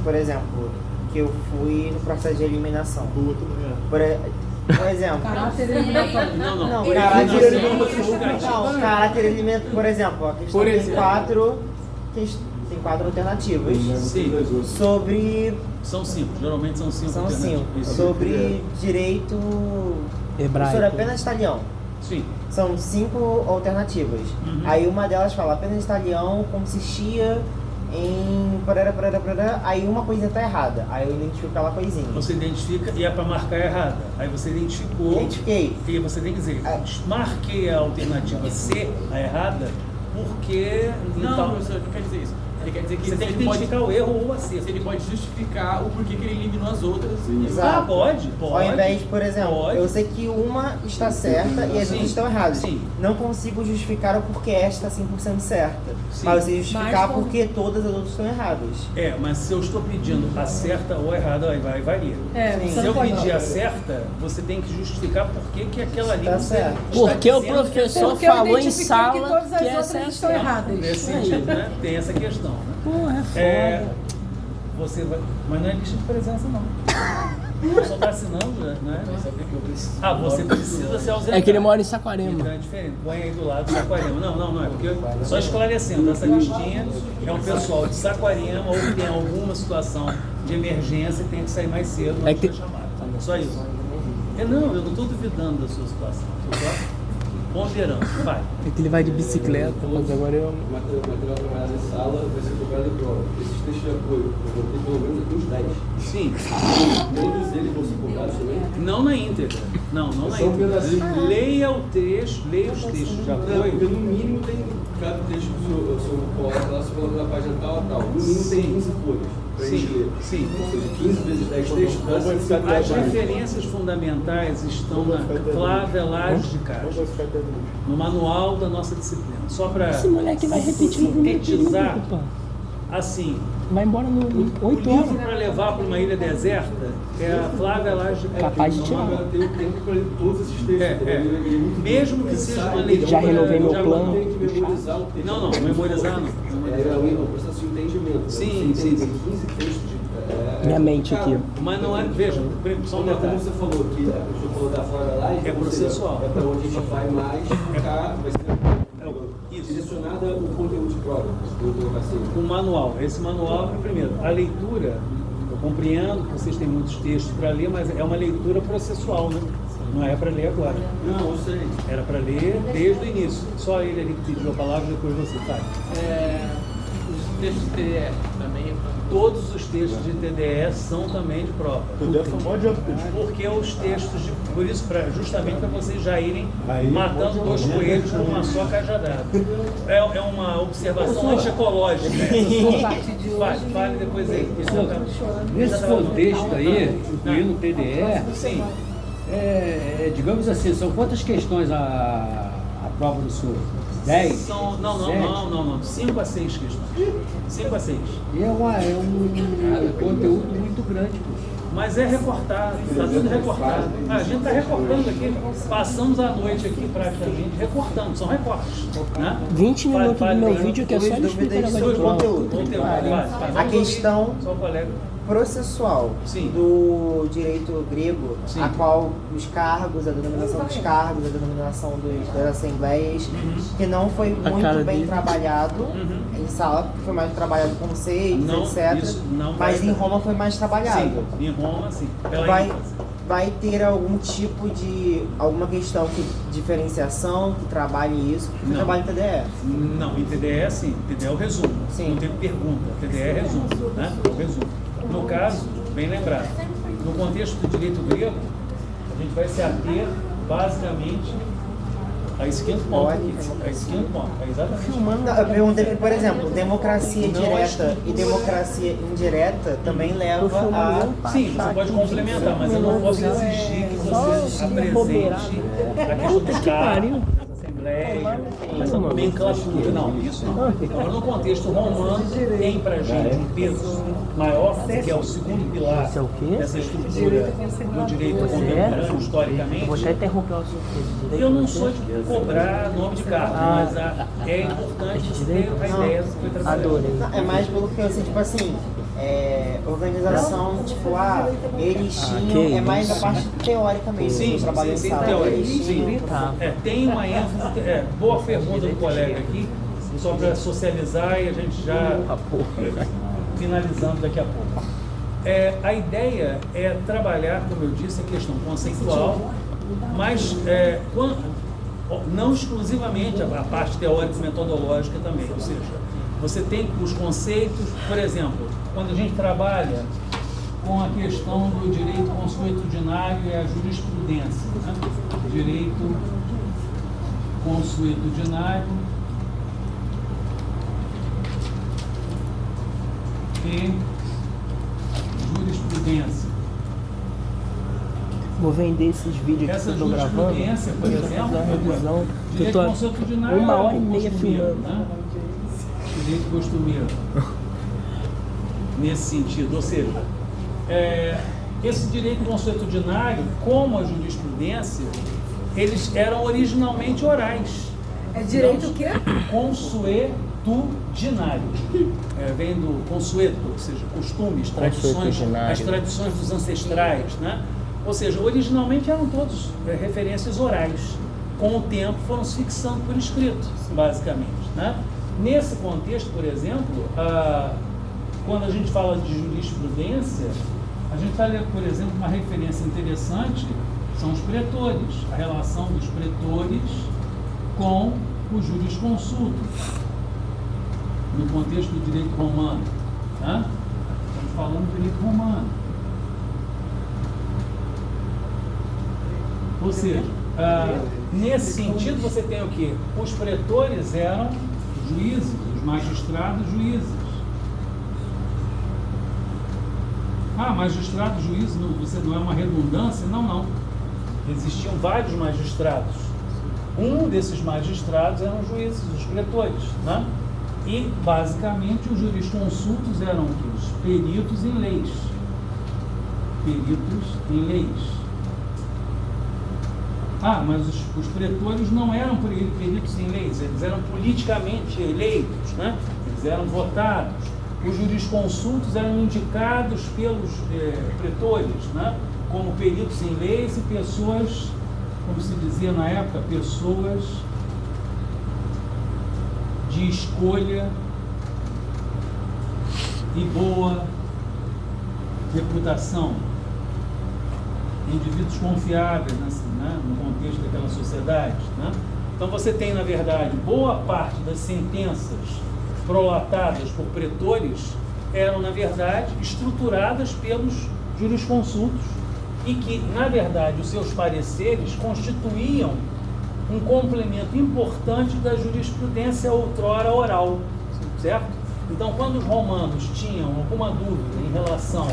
por exemplo, que eu fui no processo de eliminação. Por exemplo. Caráter eliminatório. Não, caráter eliminatório. Por exemplo, a questão tem quatro alternativas. Sim. Sobre. São 5, geralmente são 5. São 5. Sobre direito hebraico. Sobre apenas talião. Sim. São 5 alternativas. Aí uma delas fala apenas talião consistia em aí uma coisa tá errada, aí eu identifico aquela coisinha. Você identifica e é para marcar errada. Aí você identificou. Identifiquei. E você tem que dizer, marquei a alternativa C, a errada, porque... Não, professor, não quer dizer isso. Ele quer dizer que você tem que identificar o erro ou o acerto. Ele pode justificar o porquê que ele eliminou as outras. Exato. Pode. Ao invés, por exemplo, eu sei que uma está certa e as outras estão erradas. Sim. Não consigo justificar o porquê esta está 100% certa. Sim. Mas eu sei justificar porque todas as outras estão erradas. Mas se eu estou pedindo a certa ou a errada, aí varia. Se eu pedir a certa, você tem que justificar por que aquela ali Tá certo. Porque o professor falou em sala que todas as que outras essa estão erradas. Nesse sentido, né? Tem essa questão. né? Porra, é foda. Você vai... Mas não é lista de presença, não. Você só está assinando, né? Ah, você precisa se ausentar. É que ele mora em Saquarema. Então é diferente. Põe aí do lado de Saquarema. Não é. Porque, só esclarecendo, essa listinha é um pessoal de Saquarema ou que tem alguma situação de emergência e tem que sair mais cedo, não foi chamado. Só isso. Não, eu não estou duvidando da sua situação. Estou só ponderando. Vai. É que ele vai de bicicleta, mas agora eu... O material trabalhado em sala vai ser cobrado em prova. Esses textos de apoio, eu vou ter pelo menos aqui uns 10. Sim. Todos eles vão ser cobrados também? Não na íntegra. Não na íntegra. Leia o trecho, leia os textos de apoio. Porque no mínimo tem cada texto que o senhor coloca lá, você coloca na página tal a tal. No mínimo tem 15 folhas para a gente ler. Sim. Ou seja, 15 vezes 10 textos. As referências fundamentais estão na Flávia Lages de Castro, no manual da nossa disciplina. Só para Esse moleque vai repetir no primeiro sintetizar, período, pô. assim, Vai embora no o 8 livro horas. para levar para uma ilha deserta é a Flávia Lages de Castro. Capaz de tirar. Eu tenho tempo para ler todos esses textos. Mesmo que seja uma leitura... Já renovei meu já- plano. Tem que memorizar o texto. Não, memorizar não. É o processo de entendimento. Sim, Você sim. entende 15 textos de... Minha mente aqui. Mas não é, veja, só um Como detalhe. você falou que o senhor falou da Flora Live, É processual. É para onde a gente vai mais ficar, vai ser Isso. direcionada o conteúdo de prova do vacilo. O manual. Esse manual, primeiro, a leitura, eu compreendo que vocês têm muitos textos para ler, mas é uma leitura processual, né? Não é para ler agora. Não, eu sei. Era para ler desde o início. Só ele ali que pediu a palavra, depois você faz. Os textos de TDE também. Todos os textos de TDE são também de prova. Porque os textos de... Por isso, justamente para vocês já irem matando dois coelhos com uma só cajadada. É uma observação antiecológica. Fale depois aí. Nesse contexto aí, incluindo o TDE, Sim. digamos assim, são quantas questões a prova do senhor? 10? São, não. 5 a 6 questões. 5 a 6. E é um conteúdo muito grande, pô. Mas é recortado, está tudo recortado. A gente está recortando aqui, passamos a noite aqui praticamente recortando, são recortes. Né? 20 minutos do meu Fale, vídeo que é só ele explicar dúvidas negócio de sobre prova. conteúdo. Vai. A questão Só o colega. processual Sim. do direito grego, Sim. a qual os cargos, a denominação dos cargos, a denominação das assembleias, que não foi muito cara bem dele. trabalhado em sala, foi mais trabalhado conceitos, Não, etc. isso não Mas vai- em Roma foi mais trabalhado. Sim, em Roma, sim. Pela Vai, ênfase. vai ter algum tipo de. alguma questão que diferenciação que trabalhe isso, porque Não. trabalha em TDE. Não, em TDE sim, TDE é o resumo. Sim. Não tem pergunta, TDE é resumo, né? É o resumo. No caso, bem lembrado, no contexto do direito grego, a gente vai se ater basicamente a esse quinto ponto aqui. A esse quinto ponto, é exatamente. Não, eu perguntei, por exemplo, democracia Não, direta e democracia indireta também leva a. Sim, você pode complementar, mas eu não posso exigir que você apresente a questão dos cargos, assembleia, essa nomenclatura. Não, isso não. Agora, no contexto romano, tem pra gente um peso maior, que é o segundo pilar Isso é o quê? dessa estrutura do direito contemporâneo, historicamente. Vou até interromper o assunto dele. Eu não sou de cobrar nome de cargo, mas é importante você ter a ideia do que foi trabalhado. Adorei. Não, é mais pelo que eu sei, tipo assim, organização, tipo, eles tinham, é mais a parte teórica mesmo, Sim, do trabalho em sim, sala. teórico, Eles sim. tinham. Tá. Tem uma ênfase, boa pergunta do colega aqui, só para socializar e a gente já finalizando daqui a pouco. A ideia é trabalhar, como eu disse, a questão conceitual, mas não exclusivamente a parte teórico-metodológica também, ou seja, você tem os conceitos, por exemplo, quando a gente trabalha com a questão do direito consuetudinário e a jurisprudência, né? Direito consuetudinário e jurisprudência. Vou vender esses vídeos aqui que Essa eu tô gravando. jurisprudência, por Vou fazer exemplo, uma revisão. Que eu direito tô consuetudinário 1h30 costumeiro, filmando. né? Direito costumeiro. Nesse sentido, ou seja, esse direito consuetudinário, como a jurisprudência, eles eram originalmente orais. É direito o quê? consuetudinário. Vem do consueto, ou seja, costumes, tradições, Consuetudinário. as tradições dos ancestrais, né? Ou seja, originalmente eram todos referências orais. Com o tempo foram se fixando por escrito, basicamente, né? Nesse contexto, por exemplo, quando a gente fala de jurisprudência, a gente está lendo, por exemplo, uma referência interessante, são os pretores, a relação dos pretores com os jurisconsultos, no contexto do direito romano, né? Estamos falando do direito romano. Ou seja, nesse sentido você tem o quê? Os pretores eram juízes, os magistrados juízes. Magistrado juiz você não é uma redundância? Não. Existiam vários magistrados. Um desses magistrados eram os juízes, os pretores, né? E basicamente os jurisconsultos eram o quê? Os peritos em leis. Peritos em leis. Mas os pretores não eram peritos em leis, eles eram politicamente eleitos, né? Eles eram votados. Os jurisconsultos eram indicados pelos pretores, né? Como peritos em leis e pessoas, como se dizia na época, pessoas de escolha e boa reputação. Indivíduos confiáveis, né, no contexto daquela sociedade, né? Então você tem, na verdade, boa parte das sentenças prolatadas por pretores eram, na verdade, estruturadas pelos jurisconsultos e que, na verdade, os seus pareceres constituíam um complemento importante da jurisprudência outrora oral, certo? Então, quando os romanos tinham alguma dúvida em relação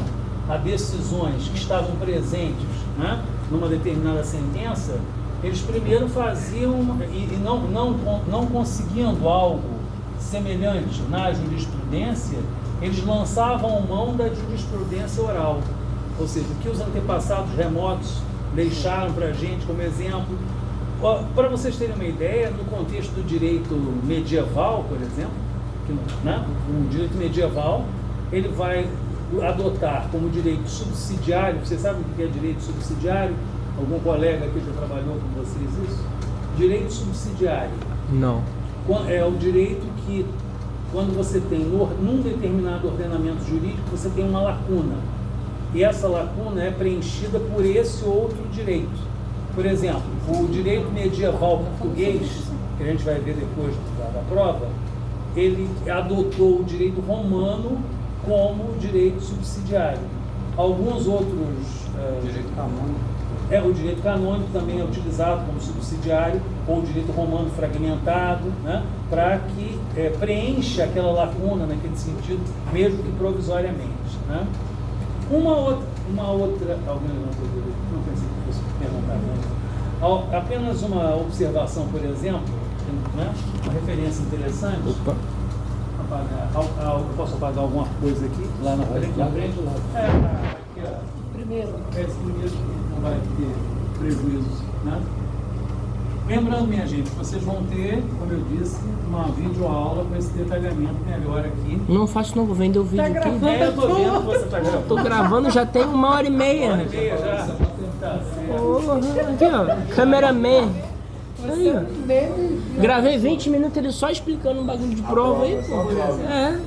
a decisões que estavam presentes, né, numa determinada sentença, eles primeiro faziam, e não conseguindo algo semelhante na jurisprudência, eles lançavam mão da jurisprudência oral. Ou seja, o que os antepassados remotos deixaram para a gente como exemplo. Para vocês terem uma ideia, no contexto do direito medieval, por exemplo, né, o direito medieval, ele vai adotar como direito subsidiário. Vocês sabem o que é direito subsidiário? Algum colega aqui já trabalhou com vocês isso? Direito subsidiário. Não. É o direito que, quando você tem num determinado ordenamento jurídico, você tem uma lacuna. E essa lacuna é preenchida por esse outro direito. Por exemplo, o direito medieval português, que a gente vai ver depois da prova, ele adotou o direito romano como direito subsidiário. Alguns outros... Direito canônico. O direito canônico também é utilizado como subsidiário, ou o direito romano fragmentado, né, para que preencha aquela lacuna naquele sentido, mesmo que provisoriamente, né? Uma outra... Alguém não pensei que fosse perguntar. Né? Apenas uma observação, por exemplo, né, uma referência interessante. Opa. Eu posso apagar alguma coisa aqui? Lá na frente? Aqui, ó. Primeiro. Esse primeiro que não vai ter prejuízos, né? Lembrando, minha gente, vocês vão ter, como eu disse, uma videoaula com esse detalhamento melhor aqui. Não faço não, vou vender o vídeo aqui. Eu tô vendo que você tá gravando. Tô gravando já tem 1h30. 1h30 já. Tá certo. Porra, aqui ó, cameraman. Aí, ó. Gravei 20 minutos ele só explicando um bagulho de prova aí, pô. É.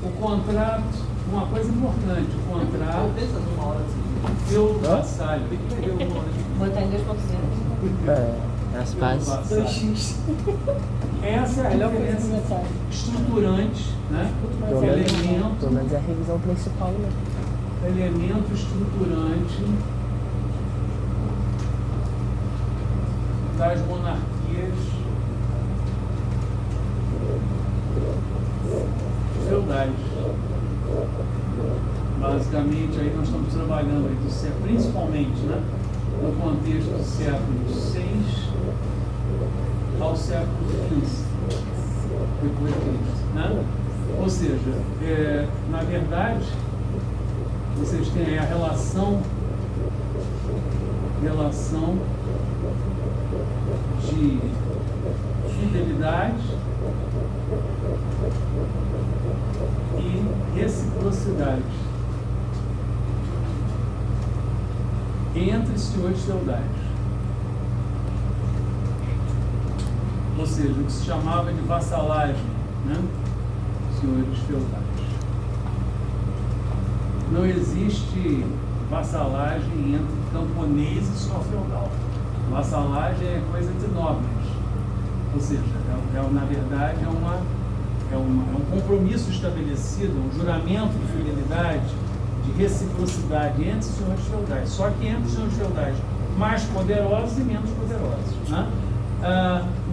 O contrato, uma coisa importante, o contrato. Eu vassalho. Botar em 2.0. As pazes. 2x. Essa é a referência estruturante, né? Pelo menos é a revisão principal, né? Elemento estruturante das monarquias feudais. Basicamente, aí nós estamos trabalhando aí principalmente, né, no contexto do século VI ao século XV, depois de Cristo, né? Ou seja, na verdade, vocês têm aí a relação de fidelidade e reciprocidade entre senhores feudais. Ou seja, o que se chamava de vassalagem, né? Senhores feudais. Não existe vassalagem entre camponês e senhor feudal. Vassalagem é coisa de nobres. Ou seja, na verdade é um compromisso estabelecido, um juramento de fidelidade, de reciprocidade entre senhores feudais. Só que entre senhores feudais mais poderosos e menos poderosos, né?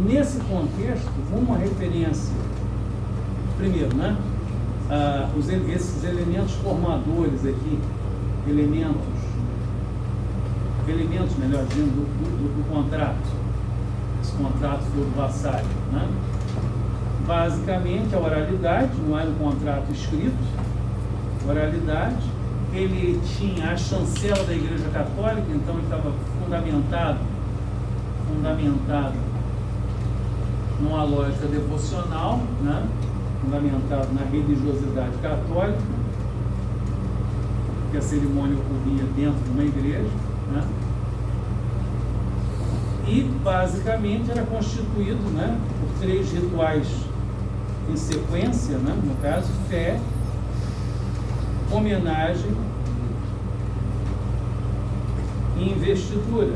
Nesse contexto, uma referência, primeiro, né? Esses elementos formadores aqui, elementos, melhor dizendo, do contrato, esse contrato feudo-vassalho, né? Basicamente a oralidade, não era um contrato escrito, oralidade, ele tinha a chancela da Igreja Católica, então ele estava fundamentado numa lógica devocional, né? Fundamentado na religiosidade católica, que a cerimônia ocorria dentro de uma igreja, né? E basicamente era constituído, né, por 3 rituais em sequência, né? No caso, fé, homenagem e investidura.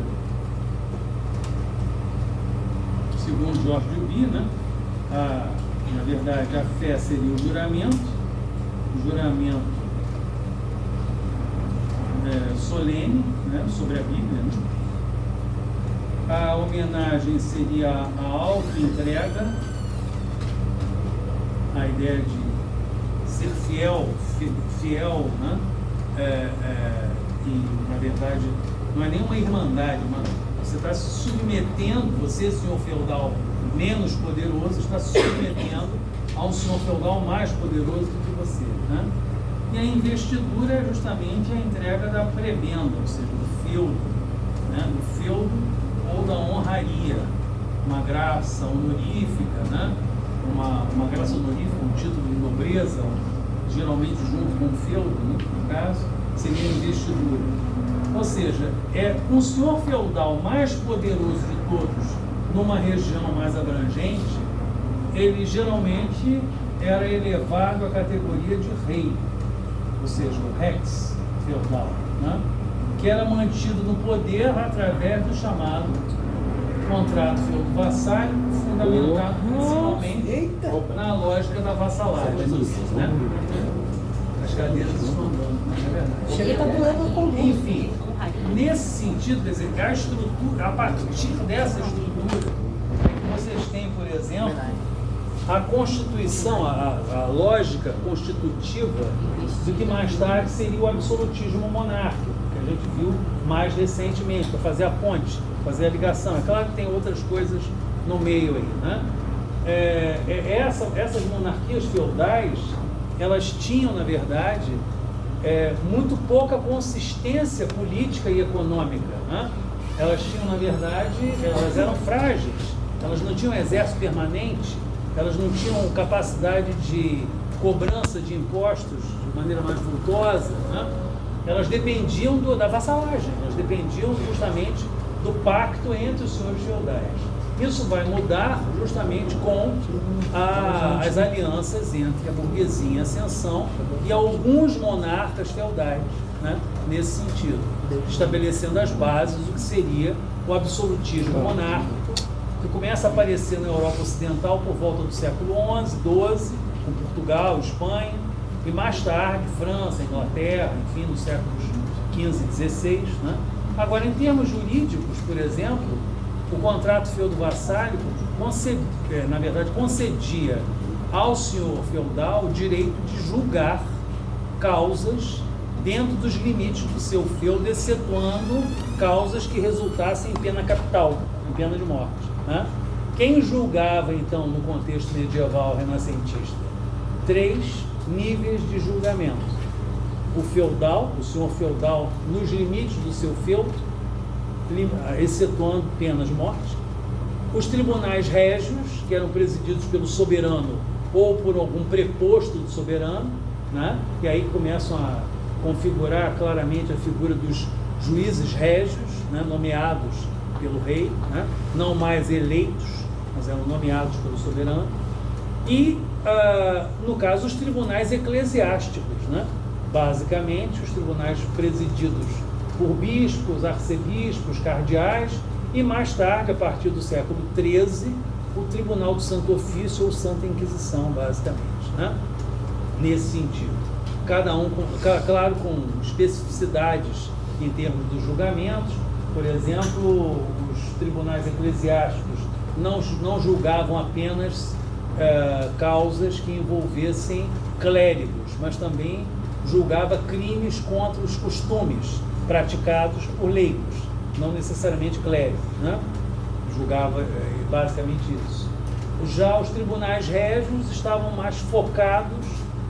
Segundo Jorge Duby, né? Na verdade, a fé seria o juramento solene, né, sobre a Bíblia, né? A homenagem seria a auto-entrega, a ideia de ser fiel, né? E, na verdade, não é nenhuma irmandade, mas você está se submetendo, você, senhor feudal menos poderoso, está se submetendo a um senhor feudal mais poderoso do que você, né? E a investidura é justamente a entrega da prebenda, ou seja, do feudo, né? Do feudo ou da honraria, uma graça honorífica, né? Uma graça honorífica, um título de nobreza, geralmente junto com o feudo, né? No caso, seria a investidura. Ou seja, um senhor feudal mais poderoso de todos, numa região mais abrangente, ele geralmente era elevado à categoria de rei, ou seja, o rex feudal, né? Que era mantido no poder através do chamado contrato feudo-vassalho, fundamentado principalmente na lógica da vassalagem, né? As cadeiras estão andando, não é verdade? Chega a estar doendo a coluna. Enfim, nesse sentido, quer dizer, a estrutura, a partir dessa estrutura, vocês têm, por exemplo, a constituição, a lógica constitutiva do que mais tarde seria o absolutismo monárquico, que a gente viu mais recentemente, para fazer a ponte, fazer a ligação. É claro que tem outras coisas no meio aí, né? Essas monarquias feudais, elas tinham, na verdade, muito pouca consistência política e econômica, né? Elas tinham, na verdade, elas eram frágeis, elas não tinham exército permanente, elas não tinham capacidade de cobrança de impostos de maneira mais vultosa, né? Elas dependiam da vassalagem, elas dependiam justamente do pacto entre os senhores feudais. Isso vai mudar justamente com as alianças entre a burguesia em ascensão e alguns monarcas feudais, né? Nesse sentido, estabelecendo as bases do que seria o absolutismo monárquico, que começa a aparecer na Europa Ocidental por volta do século XI, XII, com Portugal, Espanha, e mais tarde França, Inglaterra, enfim, nos séculos XV e XVI, né? Agora, em termos jurídicos, por exemplo, o contrato feudo-vassálico, na verdade, concedia ao senhor feudal o direito de julgar causas dentro dos limites do seu feudo, excetuando causas que resultassem em pena capital, em pena de morte, né? Quem julgava, então, no contexto medieval renascentista? 3 níveis de julgamento. O feudal, o senhor feudal, nos limites do seu feudo, excetuando penas de morte. Os tribunais régios, que eram presididos pelo soberano ou por algum preposto do soberano, né? E aí começam a configurar claramente a figura dos juízes régios, né? Nomeados pelo rei, né? Não mais eleitos, mas eram nomeados pelo soberano. E, no caso, os tribunais eclesiásticos, né? Basicamente, os tribunais presididos por bispos, arcebispos, cardeais, e mais tarde, a partir do século XIII, o Tribunal do Santo Ofício ou Santa Inquisição, basicamente, né? Nesse sentido. Cada um, claro, com especificidades em termos dos julgamentos. Por exemplo, os tribunais eclesiásticos não julgavam apenas causas que envolvessem clérigos, mas também julgava crimes contra os costumes praticados por leigos, não necessariamente clérigos, né? Julgava basicamente isso. Já os tribunais régios estavam mais focados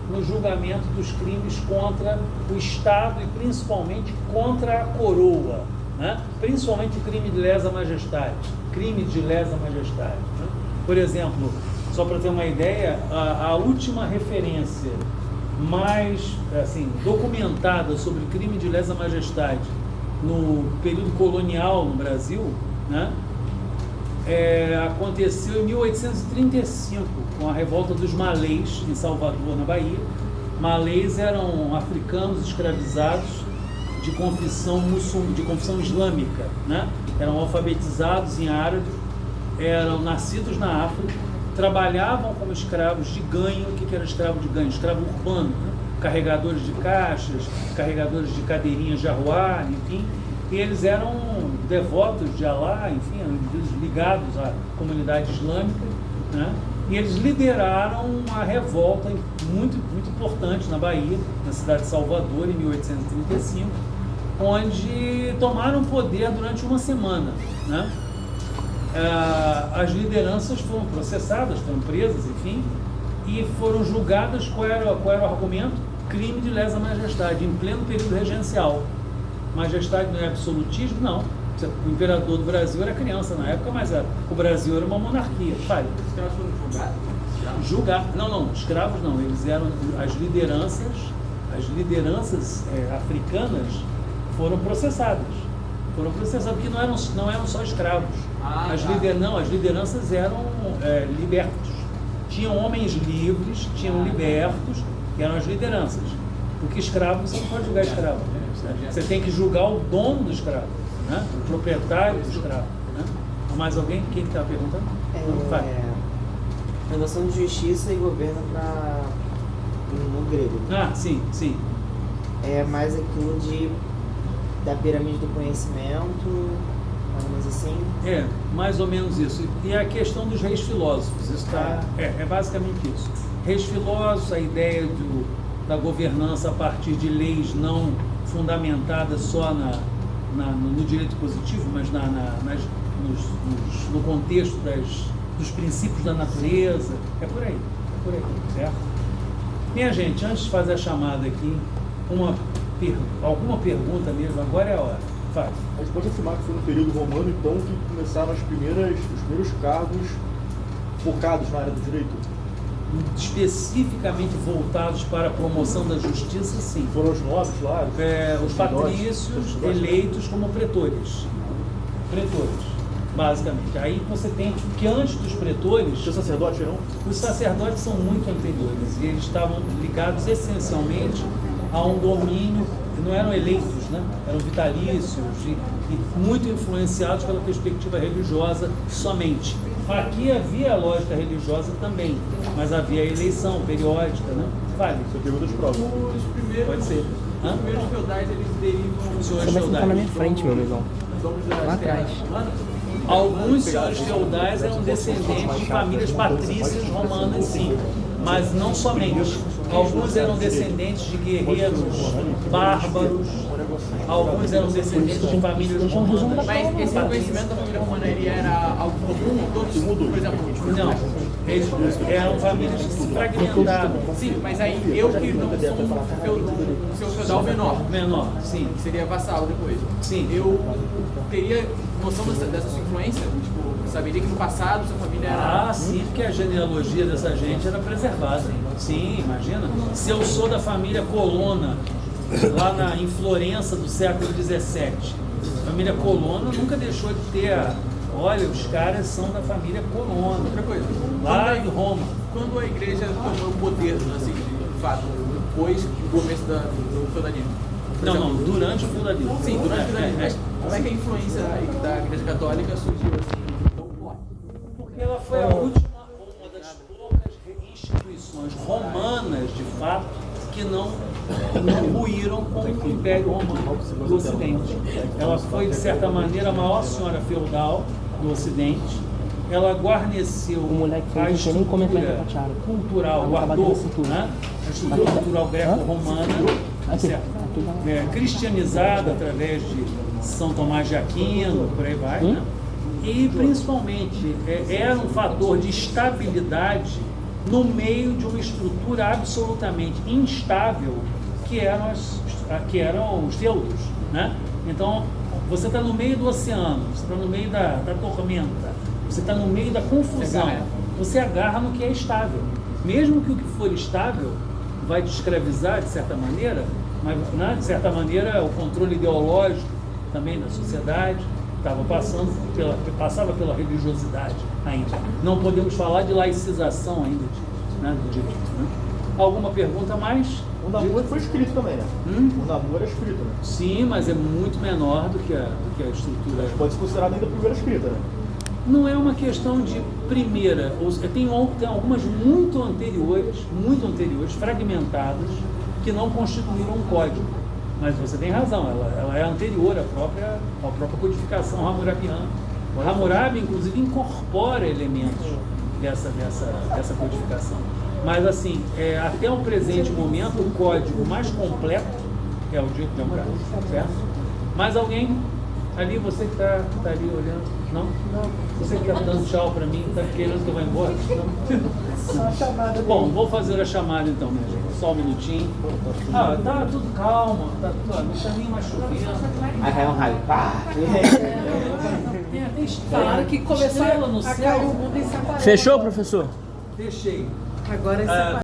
no julgamento dos crimes contra o Estado e principalmente contra a coroa, né? Principalmente o crime de lesa majestade, né? Por exemplo, só para ter uma ideia, a última referência mais assim, documentada sobre crime de lesa majestade no período colonial no Brasil, né? Aconteceu em 1835, com a revolta dos malês em Salvador, na Bahia. Malês eram africanos escravizados de confissão islâmica, né? Eram alfabetizados em árabe, eram nascidos na África, trabalhavam como escravos de ganho. O que era escravo de ganho? Escravo urbano, né? Carregadores de caixas, carregadores de cadeirinhas de arruar, enfim. E eles eram devotos de Alá, enfim, eram indivíduos ligados à comunidade islâmica, né? E eles lideraram uma revolta muito, muito importante na Bahia, na cidade de Salvador, em 1835, onde tomaram poder durante uma semana, né? As lideranças foram processadas, foram presas, enfim, e foram julgadas. Qual era o argumento? Crime de lesa majestade, em pleno período regencial. Majestade não é absolutismo? Não. O imperador do Brasil era criança na época, mas o Brasil era uma monarquia. Fale. Os escravos foram julgados? Julgar? Não, escravos não. Eles eram as lideranças africanas foram processadas. Porque não eram só escravos. As lideranças eram libertos. Tinham homens livres, tinham libertos, que eram as lideranças. Porque escravo você não pode julgar escravo. Você tem que julgar o dono do escravo, né? O proprietário do escravo, né? Mais alguém? Quem está perguntando? A noção de justiça e governo no grego. Sim. É mais aquilo da pirâmide do conhecimento, mais ou menos assim? Mais ou menos isso. E a questão dos reis filósofos, isso é basicamente isso. Reis filósofos, a ideia da governança a partir de leis não fundamentadas só no direito positivo, mas no contexto dos princípios da natureza. É por aí, certo? Minha gente, antes de fazer a chamada aqui, alguma pergunta mesmo, agora é a hora. Faz. A gente pode afirmar que foi no período romano, então, que começaram os primeiros cargos focados na área do direito? Especificamente voltados para a promoção da justiça, sim. Foram os nobres lá? Os patrícios eleitos como pretores, basicamente. Aí você tem que antes dos pretores... Os sacerdotes não? Os sacerdotes são muito anteriores e eles estavam ligados essencialmente a um domínio, não eram eleitos, né? Eram vitalícios e muito influenciados pela perspectiva religiosa somente. Aqui havia a lógica religiosa também, mas havia a eleição periódica, né? Fale. Você pergunta de prova. Pode ser. Os primeiros feudais, eles derivam... Os senhores Você vai sentar na feudais. minha frente, meu amigão. Lá atrás. Alguns senhores feudais eram descendentes de famílias patrícias romanas, sim, mas não somente. Alguns eram descendentes de guerreiros bárbaros, alguns eram descendentes de famílias romanas. Mas esse reconhecimento da família romana, ele era algo comum? Todos, por exemplo, Não. Eles eram famílias que se fragmentavam. Sim, mas aí eu que não sou um seu feudal Menor, sim. que seria vassalo depois. Sim. Eu teria noção dessa sua influência? Tipo, saberia que no passado sua família era... Ah, sim, porque a genealogia dessa gente era preservada. Sim, imagina. Se eu sou da família Colonna, lá em Florença do século XVII, a família Colonna nunca deixou de ter olha, os caras são da família Colonna. Outra coisa. Lá em Roma. Quando a igreja tomou o poder, assim, de fato, depois do começo do feudalismo? Por Não, exemplo, não, durante o feudalismo. Sim, durante o feudalismo. Mas como é que a influência da igreja católica surgiu assim, tão forte? Porque ela foi a última, uma das poucas instituições romanas, de fato, que não ruíram com o Império Romano do Ocidente. Ela foi, de certa maneira, a maior senhora feudal do Ocidente. Ela guarneceu a estrutura cultural, guardou, né? A estrutura cultural greco-romana, certo? Cristianizada através de São Tomás de Aquino, por aí vai, né? E principalmente era um fator de estabilidade no meio de uma estrutura absolutamente instável que eram os feudos, né? Então, você está no meio do oceano, você está no meio da tormenta, você está no meio da confusão, você agarra no que é estável. Mesmo que o que for estável vai te escravizar de certa maneira, mas, né, de certa maneira o controle ideológico também da sociedade passava pela religiosidade ainda. Não podemos falar de laicização ainda, né? Alguma pergunta mais? O Namor foi escrito também, né? O Namor é escrito, né? Sim, mas é muito menor do que a estrutura. Mas pode ser considerado ainda a primeira escrita, né? Não é uma questão de primeira, tem algumas muito anteriores, fragmentadas, que não constituíram um código. Mas você tem razão, ela é anterior à própria codificação hammurabiana. O Hammurabi, inclusive, incorpora elementos dessa codificação. Mas, assim, até o presente momento, o código mais completo é o de Hammurabi, certo? Mais alguém? Ali, você que está ali olhando? Não? Não. Você que está dando tchau para mim, está querendo que eu vá embora? Não. Só a chamada. Bom, vou fazer a chamada então, minha gente. Só um minutinho. Ah, tá tudo calmo, tá tudo, não está nem mais chovendo. Aí cai um raio. Pá! Tem Falaram que começou estrela no a céu. cair o mundo em Saquarema. Fechou, professor? Deixei. Agora em Saquarema.